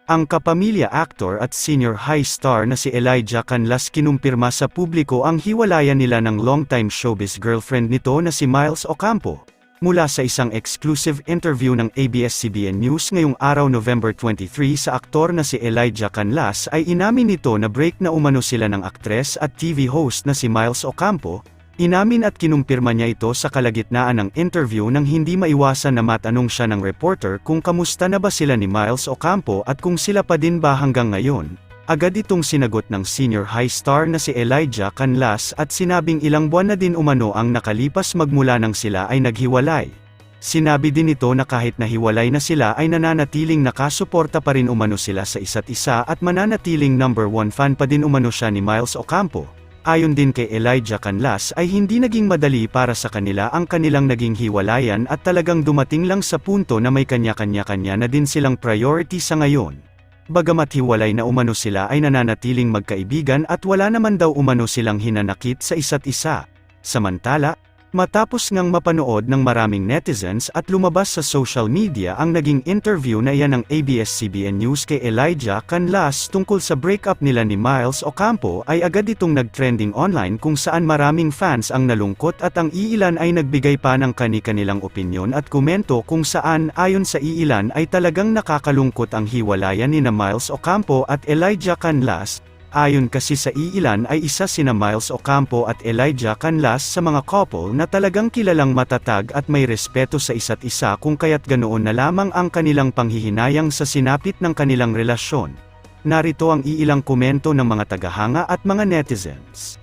Ang kapamilya actor at senior high star na si Elijah Canlas kinumpirma sa publiko ang hiwalayan nila ng longtime showbiz girlfriend nito na si Miles Ocampo. Mula sa isang exclusive interview ng ABS-CBN News ngayong araw November 23 sa aktor na si Elijah Canlas ay inamin nito na break na umano sila ng aktres at TV host na si Miles Ocampo. Inamin at kinumpirma niya ito sa kalagitnaan ng interview nang hindi maiwasan na matanong siya ng reporter kung kamusta na ba sila ni Miles Ocampo at kung sila pa din ba hanggang ngayon. Agad itong sinagot ng senior high star na si Elijah Canlas at sinabing ilang buwan na din umano ang nakalipas magmula nang sila ay naghiwalay. Sinabi din ito na kahit nahiwalay na sila ay nananatiling nakasuporta pa rin umano sila sa isa't isa at mananatiling number 1 fan pa din umano siya ni Miles Ocampo. Ayon din kay Elijah Canlas ay hindi naging madali para sa kanila ang kanilang naging hiwalayan at talagang dumating lang sa punto na may kanya-kanya-kanya na din silang priority sa ngayon. Bagamat hiwalay na umano sila ay nananatiling magkaibigan at wala naman daw umano silang hinanakit sa isa't isa. Samantala, matapos ngang mapanood ng maraming netizens at lumabas sa social media ang naging interview na iyan ng ABS-CBN News kay Elijah Canlas tungkol sa breakup nila ni Miles Ocampo ay agad itong nag-trending online kung saan maraming fans ang nalungkot at ang iilan ay nagbigay pa ng kani-kanilang opinyon at komento kung saan ayon sa iilan ay talagang nakakalungkot ang hiwalayan ni na Miles Ocampo at Elijah Canlas. Ayon kasi sa iilan ay isa sina Miles Ocampo at Elijah Canlas sa mga couple na talagang kilalang matatag at may respeto sa isa't isa kung kaya't ganoon na lamang ang kanilang panghihinayang sa sinapit ng kanilang relasyon. Narito ang iilang komento ng mga tagahanga at mga netizens.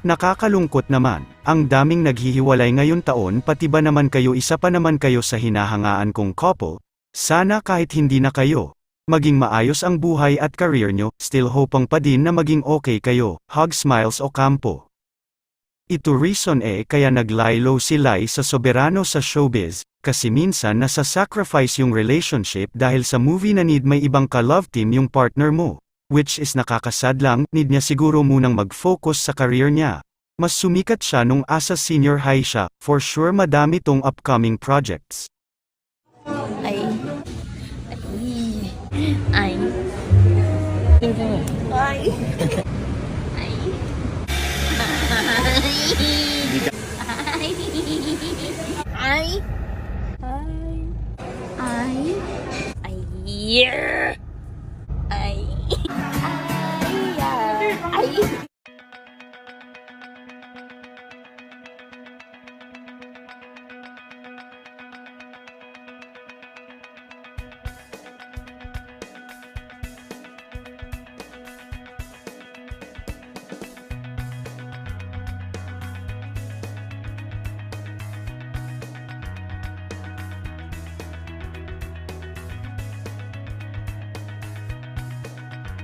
Nakakalungkot naman, ang daming naghihiwalay ngayon taon pati ba naman kayo isa pa naman kayo sa hinahangaan kong couple, sana kahit hindi na kayo. Maging maayos ang buhay at career nyo, still hopang pa din na maging okay kayo, hugs Miles Ocampo. Ito reason kaya nag-lie low si Lai sa soberano sa showbiz, kasi minsan nasa-sacrifice yung relationship dahil sa movie na need may ibang ka-love team yung partner mo. Which is nakakasad lang, need niya siguro munang mag-focus sa career niya. Mas sumikat siya nung asa senior high siya, for sure madami tong upcoming projects. Ay. Ay. Ay. Ay. Ay. Ay.